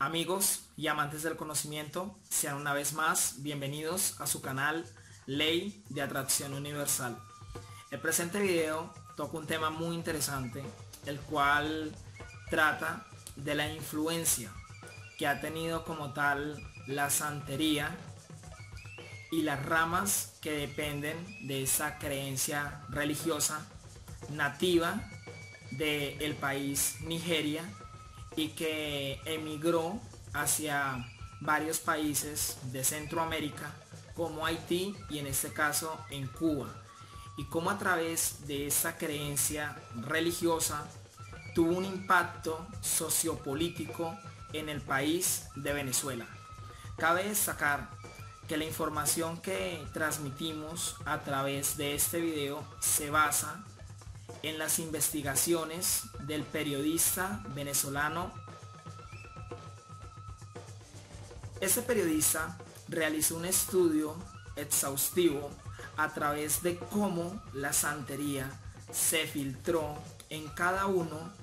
Amigos y amantes del conocimiento, sean una vez más bienvenidos a su canal Ley de Atracción Universal. El presente video toca un tema muy interesante, el cual trata de la influencia que ha tenido como tal la santería y las ramas que dependen de esa creencia religiosa nativa del país Nigeria y que emigró hacia varios países de Centroamérica como Haití y en este caso en Cuba, y cómo a través de esa creencia religiosa tuvo un impacto sociopolítico en el país de Venezuela. Cabe destacar que la información que transmitimos a través de este video se basa en las investigaciones del periodista venezolano. Este periodista realizó un estudio exhaustivo a través de cómo la santería se filtró en cada uno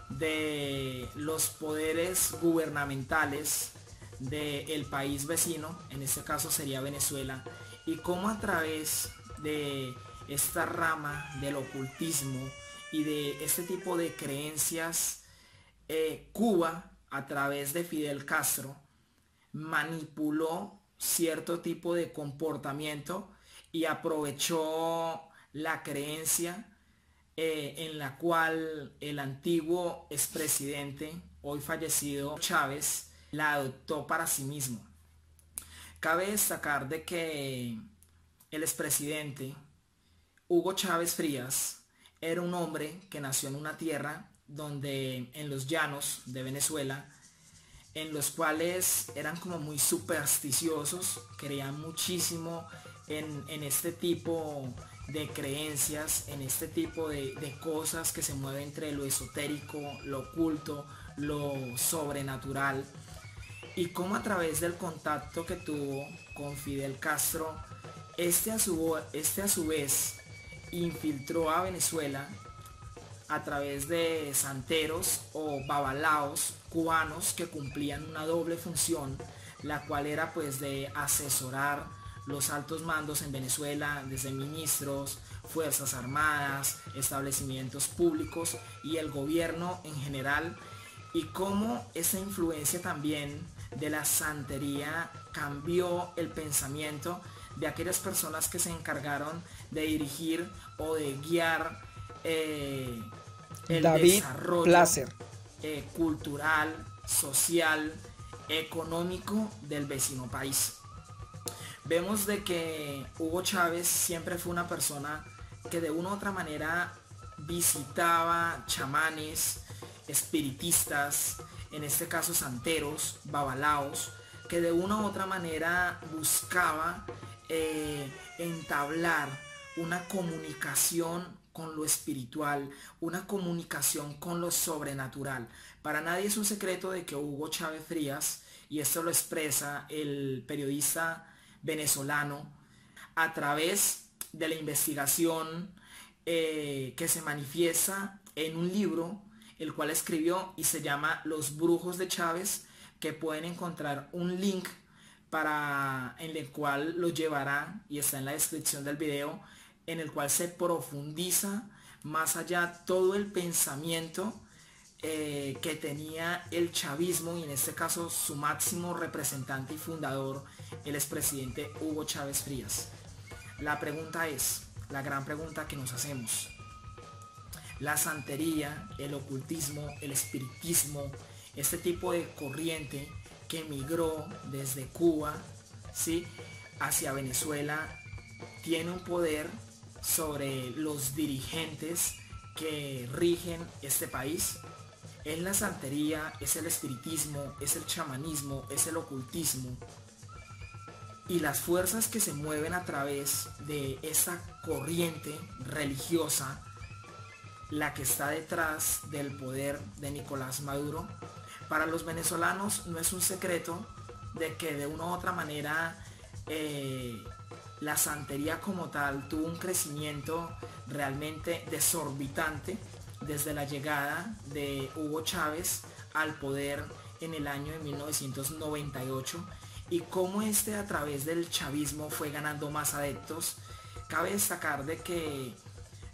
de los poderes gubernamentales del país vecino, en este caso sería Venezuela, y cómo a través de esta rama del ocultismo y de este tipo de creencias, Cuba a través de Fidel Castro manipuló cierto tipo de comportamiento y aprovechó la creencia en la cual el antiguo expresidente, hoy fallecido Chávez, la adoptó para sí mismo. Cabe destacar de que el expresidente Hugo Chávez Frías era un hombre que nació en una tierra donde, en los llanos de Venezuela, en los cuales eran como muy supersticiosos, creían muchísimo en este tipo de creencias, en este tipo de cosas que se mueven entre lo esotérico, lo oculto, lo sobrenatural, y cómo a través del contacto que tuvo con Fidel Castro, este a su vez infiltró a Venezuela a través de santeros o babalaos cubanos que cumplían una doble función, la cual era pues de asesorar los altos mandos en Venezuela, desde ministros, fuerzas armadas, establecimientos públicos y el gobierno en general, y cómo esa influencia también de la santería cambió el pensamiento de aquellas personas que se encargaron de dirigir o de guiar el desarrollo cultural, social, económico del vecino país. Vemos de que Hugo Chávez siempre fue una persona que de una u otra manera visitaba chamanes, espiritistas, en este caso santeros, babalaos, que de una u otra manera buscaba entablar una comunicación con lo espiritual, una comunicación con lo sobrenatural. Para nadie es un secreto de que Hugo Chávez Frías, y esto lo expresa el periodista venezolano a través de la investigación que se manifiesta en un libro el cual escribió y se llama Los Brujos de Chávez, que pueden encontrar un link en el cual lo llevará, y está en la descripción del video, en el cual se profundiza más allá todo el pensamiento que tenía el chavismo, y en este caso su máximo representante y fundador, el expresidente Hugo Chávez Frías. La pregunta es, la gran pregunta que nos hacemos: la santería, el ocultismo, el espiritismo, este tipo de corriente que migró desde Cuba, ¿sí?, hacia Venezuela, tiene un poder sobre los dirigentes que rigen este país. ¿Es la santería, es el espiritismo, es el chamanismo, es el ocultismo y las fuerzas que se mueven a través de esa corriente religiosa la que está detrás del poder de Nicolás Maduro? Para los venezolanos no es un secreto de que de una u otra manera la santería como tal tuvo un crecimiento realmente desorbitante desde la llegada de Hugo Chávez al poder en el año de 1998 y cómo este a través del chavismo fue ganando más adeptos. Cabe destacar de que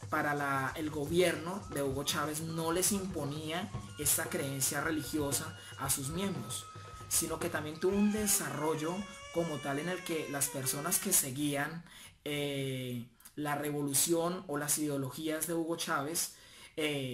para el gobierno de Hugo Chávez no les imponía esta creencia religiosa a sus miembros, sino que también tuvo un desarrollo como tal en el que las personas que seguían la revolución o las ideologías de Hugo Chávez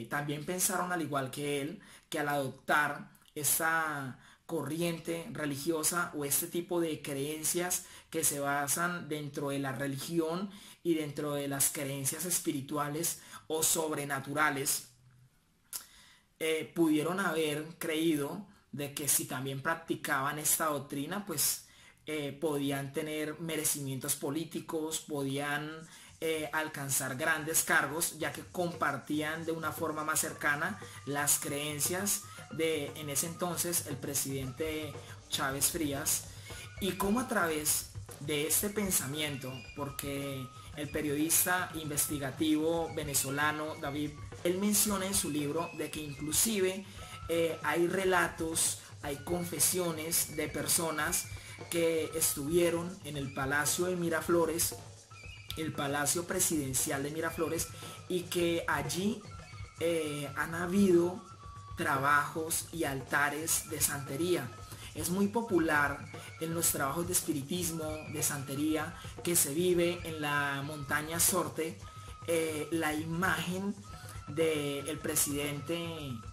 también pensaron al igual que él, que al adoptar esta corriente religiosa o este tipo de creencias que se basan dentro de la religión y dentro de las creencias espirituales o sobrenaturales, pudieron haber creído de que si también practicaban esta doctrina, pues podían tener merecimientos políticos, podían alcanzar grandes cargos, ya que compartían de una forma más cercana las creencias de en ese entonces el presidente Chávez Frías, y cómo a través de este pensamiento, porque el periodista investigativo venezolano David, él menciona en su libro de que inclusive hay relatos, hay confesiones de personas que estuvieron en el Palacio de Miraflores, el Palacio Presidencial de Miraflores, y que allí han habido trabajos y altares de santería. Es muy popular en los trabajos de espiritismo, de santería, que se vive en la montaña Sorte, la imagen del presidente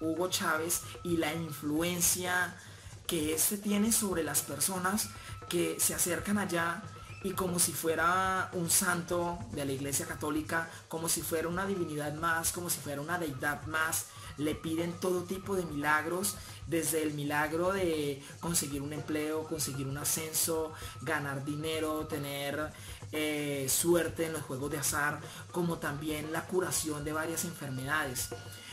Hugo Chávez y la influencia que éste tiene sobre las personas que se acercan allá, y como si fuera un santo de la Iglesia Católica, como si fuera una divinidad más, como si fuera una deidad más, le piden todo tipo de milagros, desde el milagro de conseguir un empleo, conseguir un ascenso, ganar dinero, tener suerte en los juegos de azar, como también la curación de varias enfermedades.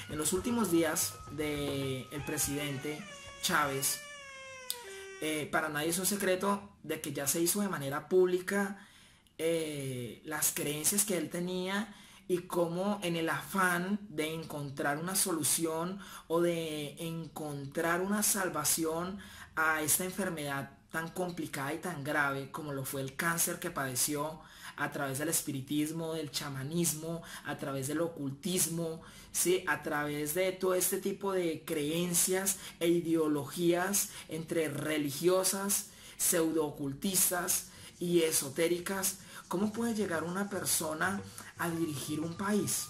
En los últimos días del presidente Chávez, para nadie es un secreto de que ya se hizo de manera pública las creencias que él tenía, y cómo en el afán de encontrar una solución o de encontrar una salvación a esta enfermedad tan complicada y tan grave como lo fue el cáncer que padeció, a través del espiritismo, del chamanismo, a través del ocultismo, ¿sí? A través de todo este tipo de creencias e ideologías entre religiosas, pseudo-ocultistas y esotéricas. ¿Cómo puede llegar una persona a dirigir un país?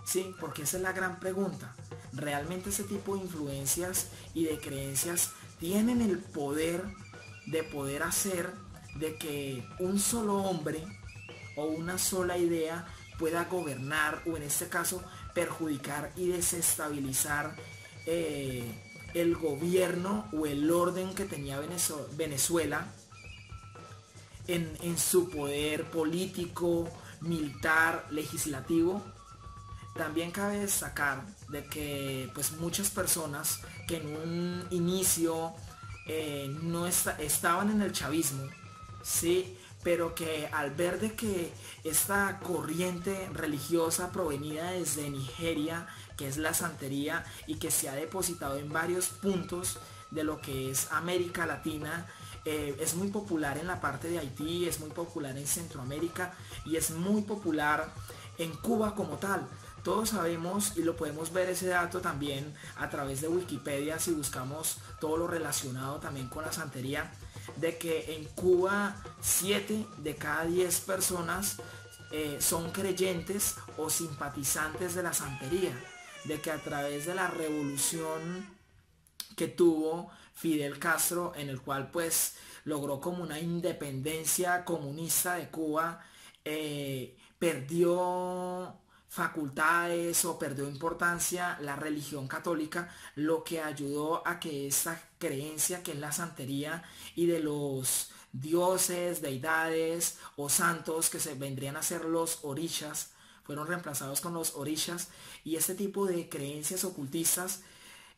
Sí, porque esa es la gran pregunta. ¿Realmente ese tipo de influencias y de creencias tienen el poder de poder hacer de que un solo hombre o una sola idea pueda gobernar, o en este caso perjudicar y desestabilizar el gobierno o el orden que tenía Venezuela en su poder político, militar, legislativo? También cabe destacar de que pues muchas personas que en un inicio no estaban en el chavismo, ¿sí? Pero que al ver de que esta corriente religiosa provenida desde Nigeria, que es la santería, y que se ha depositado en varios puntos de lo que es América Latina, es muy popular en la parte de Haití, es muy popular en Centroamérica y es muy popular en Cuba como tal. Todos sabemos, y lo podemos ver ese dato también a través de Wikipedia si buscamos todo lo relacionado también con la santería, de que en Cuba 7 de cada 10 personas son creyentes o simpatizantes de la santería, de que a través de la revolución que tuvo Fidel Castro, en el cual pues logró como una independencia comunista de Cuba, perdió facultades o perdió importancia la religión católica, lo que ayudó a que esta creencia que es la santería y de los dioses, deidades o santos que se vendrían a ser los orishas, fueron reemplazados con los orishas, y este tipo de creencias ocultistas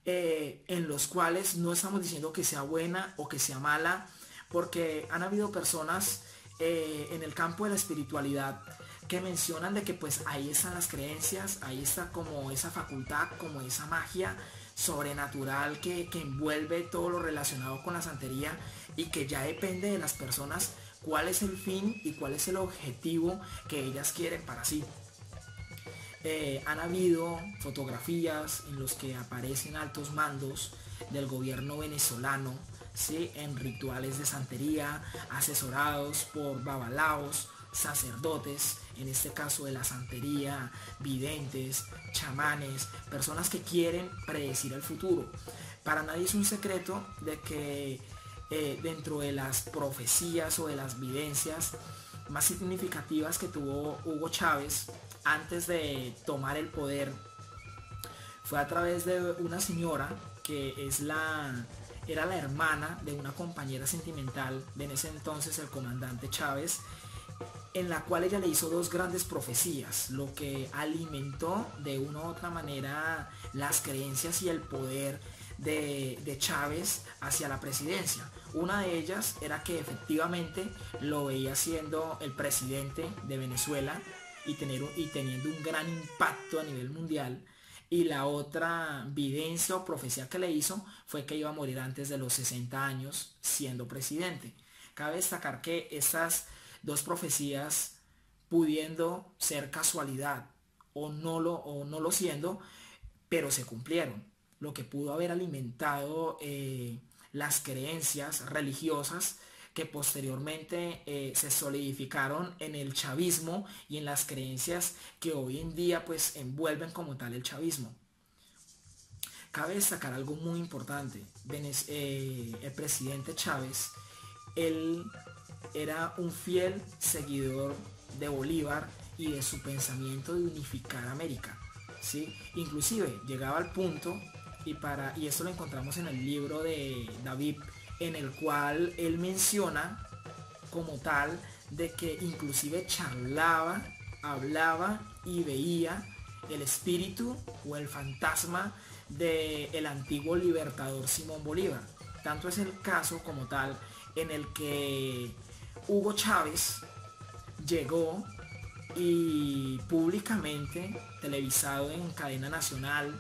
en los cuales no estamos diciendo que sea buena o que sea mala, porque han habido personas en el campo de la espiritualidad que mencionan de que pues ahí están las creencias, ahí está como esa facultad, como esa magia sobrenatural que envuelve todo lo relacionado con la santería y que ya depende de las personas cuál es el fin y cuál es el objetivo que ellas quieren para sí. Han habido fotografías en los que aparecen altos mandos del gobierno venezolano, ¿sí?, en rituales de santería, asesorados por babalaos, sacerdotes, en este caso de la santería, videntes, chamanes, personas que quieren predecir el futuro. Para nadie es un secreto de que dentro de las profecías o de las videncias más significativas que tuvo Hugo Chávez antes de tomar el poder fue a través de una señora que era la hermana de una compañera sentimental de en ese entonces el comandante Chávez, en la cual ella le hizo dos grandes profecías, lo que alimentó de una u otra manera las creencias y el poder de Chávez hacia la presidencia. Una de ellas era que efectivamente lo veía siendo el presidente de Venezuela y teniendo un gran impacto a nivel mundial. Y la otra videncia o profecía que le hizo fue que iba a morir antes de los 60 años siendo presidente. Cabe destacar que estas dos profecías, pudiendo ser casualidad o no lo siendo, pero se cumplieron, lo que pudo haber alimentado las creencias religiosas que posteriormente se solidificaron en el chavismo y en las creencias que hoy en día pues envuelven como tal el chavismo. Cabe destacar algo muy importante. El presidente Chávez, él era un fiel seguidor de Bolívar y de su pensamiento de unificar América, ¿sí? Inclusive llegaba al punto, y esto lo encontramos en el libro de David, en el cual él menciona como tal de que inclusive charlaba, hablaba y veía el espíritu o el fantasma del antiguo libertador Simón Bolívar. Tanto es el caso como tal en el que Hugo Chávez llegó y públicamente, televisado en cadena nacional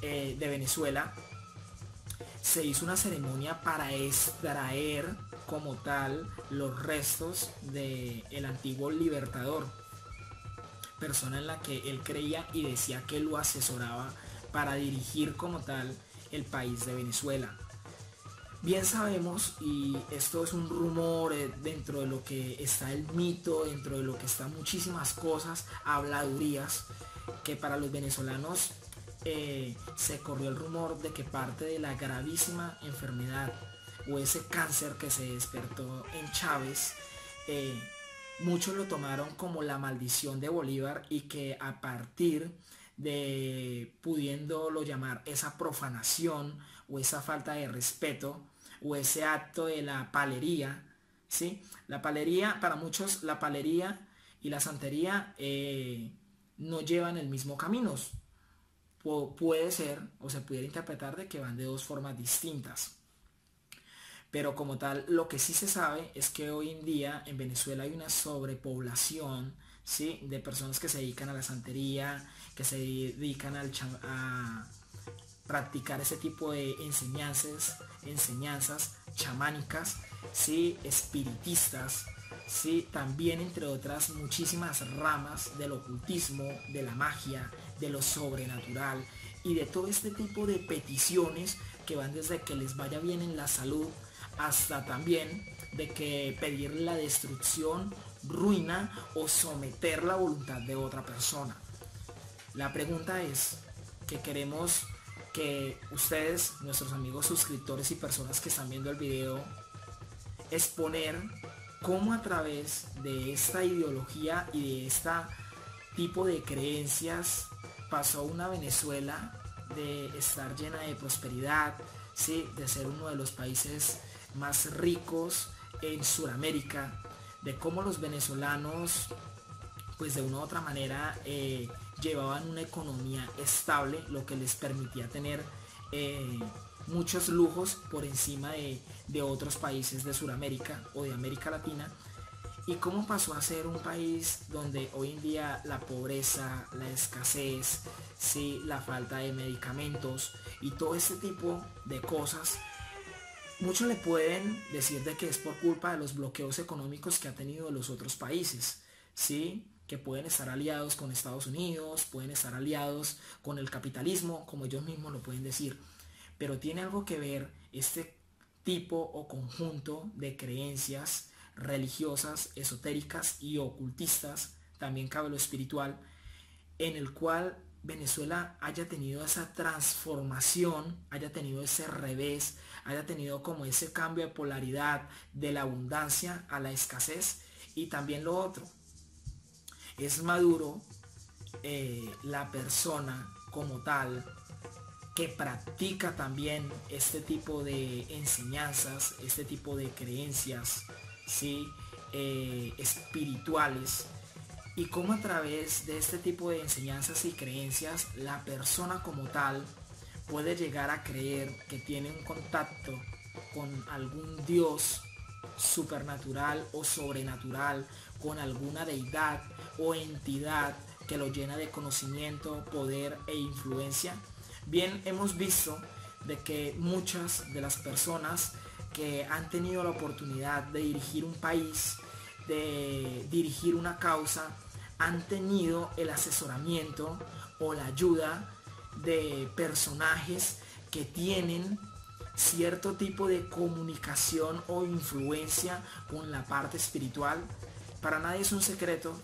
de Venezuela, se hizo una ceremonia para extraer como tal los restos del antiguo libertador, persona en la que él creía y decía que lo asesoraba para dirigir como tal el país de Venezuela. Bien sabemos, y esto es un rumor dentro de lo que está el mito, dentro de lo que están muchísimas cosas, habladurías, que para los venezolanos se corrió el rumor de que parte de la gravísima enfermedad o ese cáncer que se despertó en Chávez, muchos lo tomaron como la maldición de Bolívar, y que a partir de, pudiéndolo llamar, esa profanación o esa falta de respeto o ese acto de la palería, ¿sí? La palería, para muchos la palería y la santería no llevan el mismo camino. Puede ser, o se pudiera interpretar de que van de dos formas distintas. Pero como tal, lo que sí se sabe es que hoy en día en Venezuela hay una sobrepoblación, ¿sí?, de personas que se dedican a la santería, que se dedican a practicar ese tipo de enseñanzas chamánicas, ¿sí?, espiritistas, ¿sí?, también entre otras muchísimas ramas del ocultismo, de la magia, de lo sobrenatural y de todo este tipo de peticiones que van desde que les vaya bien en la salud hasta también de que pedir la destrucción, ruina o someter la voluntad de otra persona. La pregunta es que queremos que ustedes, nuestros amigos suscriptores y personas que están viendo el video, exponer cómo a través de esta ideología y de este tipo de creencias pasó una Venezuela de estar llena de prosperidad, ¿sí?, de ser uno de los países más ricos en Sudamérica, de cómo los venezolanos pues de una u otra manera llevaban una economía estable, lo que les permitía tener muchos lujos por encima de otros países de Sudamérica o de América Latina, y cómo pasó a ser un país donde hoy en día la pobreza, la escasez, sí, la falta de medicamentos y todo este tipo de cosas. Muchos le pueden decir de que es por culpa de los bloqueos económicos que ha tenido los otros países, ¿sí? Que pueden estar aliados con Estados Unidos, pueden estar aliados con el capitalismo, como ellos mismos lo pueden decir. Pero tiene algo que ver este tipo o conjunto de creencias religiosas, esotéricas y ocultistas, también cabe lo espiritual, en el cual Venezuela haya tenido esa transformación, haya tenido ese revés, haya tenido como ese cambio de polaridad de la abundancia a la escasez. Y también lo otro, es Maduro la persona como tal que practica también este tipo de enseñanzas, este tipo de creencias, ¿sí? Espirituales, y cómo a través de este tipo de enseñanzas y creencias la persona como tal puede llegar a creer que tiene un contacto con algún Dios supernatural o sobrenatural, con alguna deidad o entidad que lo llena de conocimiento, poder e influencia. Bien, hemos visto de que muchas de las personas que han tenido la oportunidad de dirigir un país, de dirigir una causa, han tenido el asesoramiento o la ayuda de personajes que tienen cierto tipo de comunicación o influencia con la parte espiritual. Para nadie es un secreto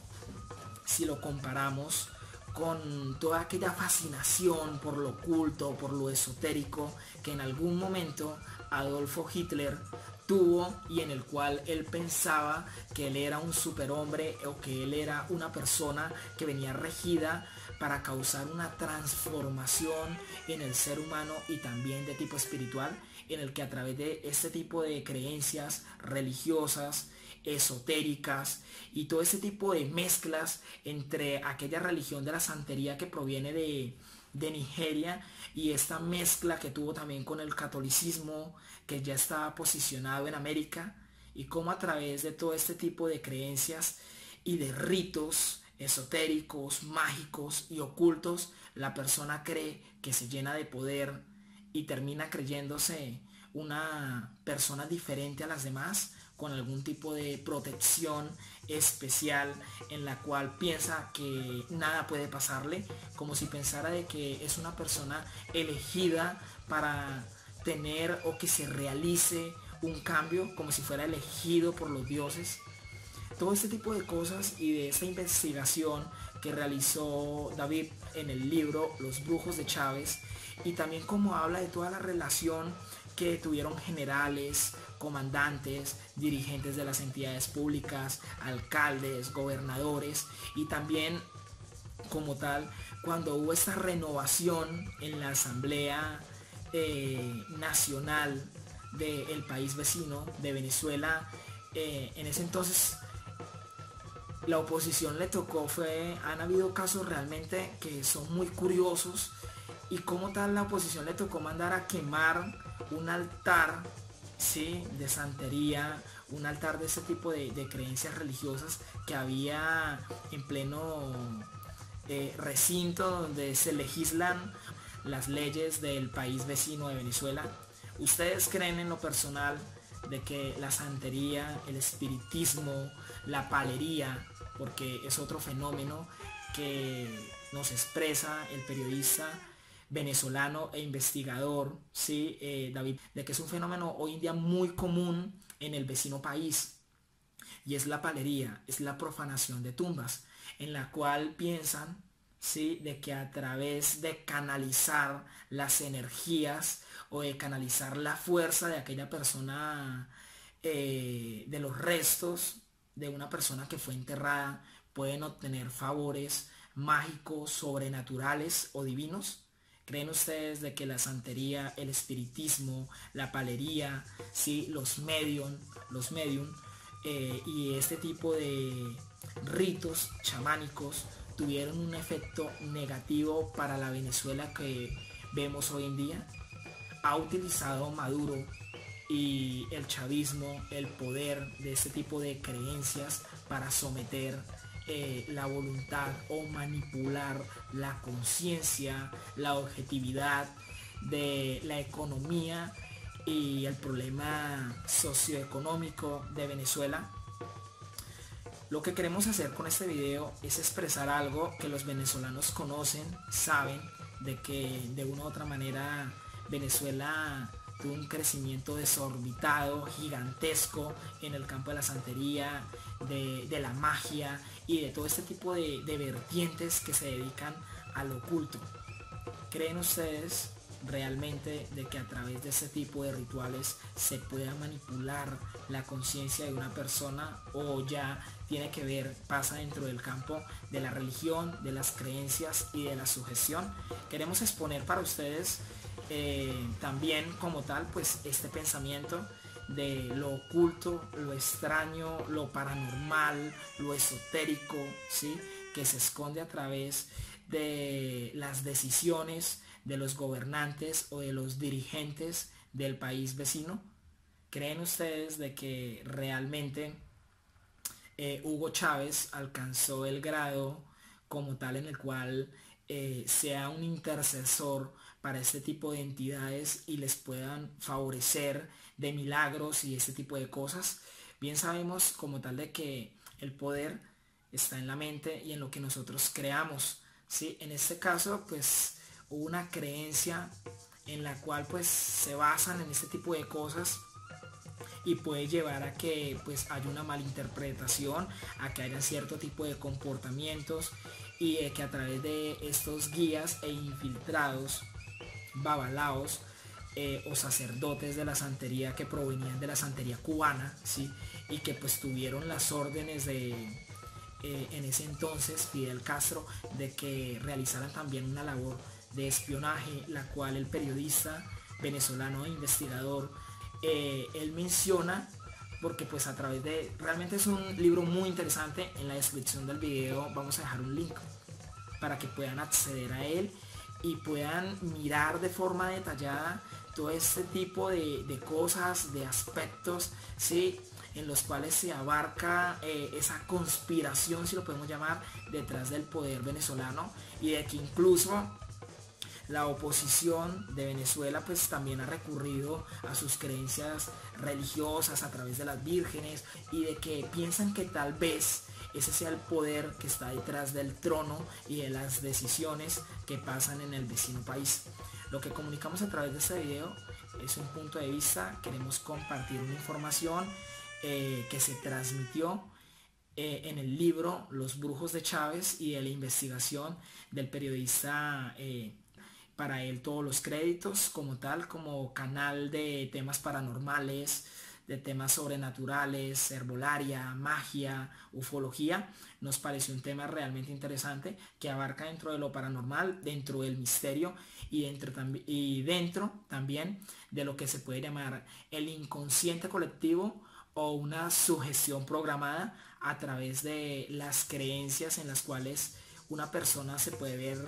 si lo comparamos con toda aquella fascinación por lo oculto, por lo esotérico que en algún momento Adolfo Hitler tuvo, y en el cual él pensaba que él era un superhombre o que él era una persona que venía regida para causar una transformación en el ser humano y también de tipo espiritual, en el que a través de este tipo de creencias religiosas, esotéricas y todo ese tipo de mezclas entre aquella religión de la santería que proviene de Nigeria y esta mezcla que tuvo también con el catolicismo que ya estaba posicionado en América, y cómo a través de todo este tipo de creencias y de ritos esotéricos, mágicos y ocultos, la persona cree que se llena de poder y termina creyéndose una persona diferente a las demás, con algún tipo de protección especial en la cual piensa que nada puede pasarle, como si pensara de que es una persona elegida para tener o que se realice un cambio, como si fuera elegido por los dioses. Todo este tipo de cosas y de esta investigación que realizó David en el libro Los Brujos de Chávez, y también como habla de toda la relación que tuvieron generales, comandantes, dirigentes de las entidades públicas, alcaldes, gobernadores, y también como tal cuando hubo esta renovación en la Asamblea Nacional del país vecino de Venezuela. En ese entonces la oposición le tocó, han habido casos realmente que son muy curiosos, y como tal la oposición le tocó mandar a quemar un altar, ¿sí?, de santería, un altar de ese tipo de creencias religiosas que había en pleno recinto donde se legislan las leyes del país vecino de Venezuela. ¿Ustedes creen en lo personal de que la santería, el espiritismo, la palería, porque es otro fenómeno que nos expresa el periodista venezolano e investigador, ¿sí? David, de que es un fenómeno hoy en día muy común en el vecino país, y es la palería, es la profanación de tumbas, en la cual piensan, ¿sí?, de que a través de canalizar las energías o de canalizar la fuerza de aquella persona, de los restos de una persona que fue enterrada, pueden obtener favores mágicos, sobrenaturales o divinos. ¿Creen ustedes de que la santería, el espiritismo, la palería, ¿sí?, los medium y este tipo de ritos chamánicos tuvieron un efecto negativo para la Venezuela que vemos hoy en día? ¿Ha utilizado Maduro y el chavismo el poder de este tipo de creencias para someter la voluntad o manipular la conciencia, la objetividad de la economía y el problema socioeconómico de Venezuela. Lo que queremos hacer con este video es expresar algo que los venezolanos conocen, saben, de que de una u otra manera Venezuela tuvo un crecimiento desorbitado, gigantesco en el campo de la santería, de la magia y de todo este tipo de vertientes que se dedican al oculto. ¿Creen ustedes realmente de que a través de ese tipo de rituales se pueda manipular la conciencia de una persona, o ya tiene que ver, pasa dentro del campo de la religión, de las creencias y de la sujeción? Queremos exponer para ustedes también como tal pues este pensamiento de lo oculto, lo extraño, lo paranormal, lo esotérico, ¿sí?, que se esconde a través de las decisiones de los gobernantes o de los dirigentes del país vecino. ¿Creen ustedes de que realmente Hugo Chávez alcanzó el grado como tal en el cual sea un intercesor para este tipo de entidades y les puedan favorecer de milagros y ese tipo de cosas? Bien sabemos como tal de que el poder está en la mente y en lo que nosotros creamos, ¿sí? En este caso pues hubo una creencia en la cual pues se basan en este tipo de cosas y puede llevar a que pues haya una malinterpretación, a que haya cierto tipo de comportamientos y que a través de estos guías e infiltrados, babalaos o sacerdotes de la santería que provenían de la santería cubana, ¿sí?, y que pues tuvieron las órdenes de en ese entonces Fidel Castro de que realizaran también una labor de espionaje, la cual el periodista venezolano e investigador él menciona, porque pues a través de, realmente es un libro muy interesante. En la descripción del video vamos a dejar un link para que puedan acceder a él y puedan mirar de forma detallada todo este tipo de cosas, de aspectos, ¿sí?, en los cuales se abarca esa conspiración, si lo podemos llamar, detrás del poder venezolano, y de que incluso la oposición de Venezuela pues también ha recurrido a sus creencias religiosas a través de las vírgenes, y de que piensan que tal vez ese sea el poder que está detrás del trono y de las decisiones que pasan en el vecino país. Lo que comunicamos a través de este video es un punto de vista. Queremos compartir una información que se transmitió en el libro Los Brujos de Chávez y de la investigación del periodista, para él todos los créditos como tal, como canal de temas paranormales, de temas sobrenaturales, herbolaria, magia, ufología. Nos pareció un tema realmente interesante que abarca dentro de lo paranormal, dentro del misterio y dentro también de lo que se puede llamar el inconsciente colectivo o una sugestión programada a través de las creencias en las cuales una persona se puede ver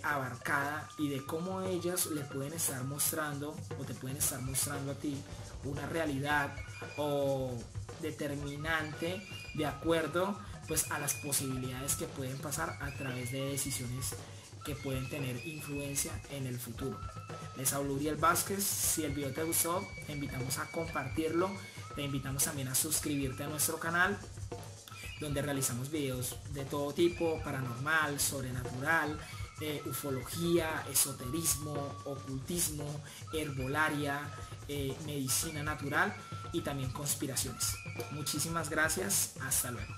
abarcada, y de cómo ellas le pueden estar mostrando o te pueden estar mostrando a ti una realidad o determinante de acuerdo pues a las posibilidades que pueden pasar a través de decisiones que pueden tener influencia en el futuro. Les habló Uriel Vázquez. Si el video te gustó, te invitamos a compartirlo, te invitamos también a suscribirte a nuestro canal, donde realizamos videos de todo tipo: paranormal, sobrenatural, ufología, esoterismo, ocultismo, herbolaria, medicina natural y también conspiraciones. Muchísimas gracias, hasta luego.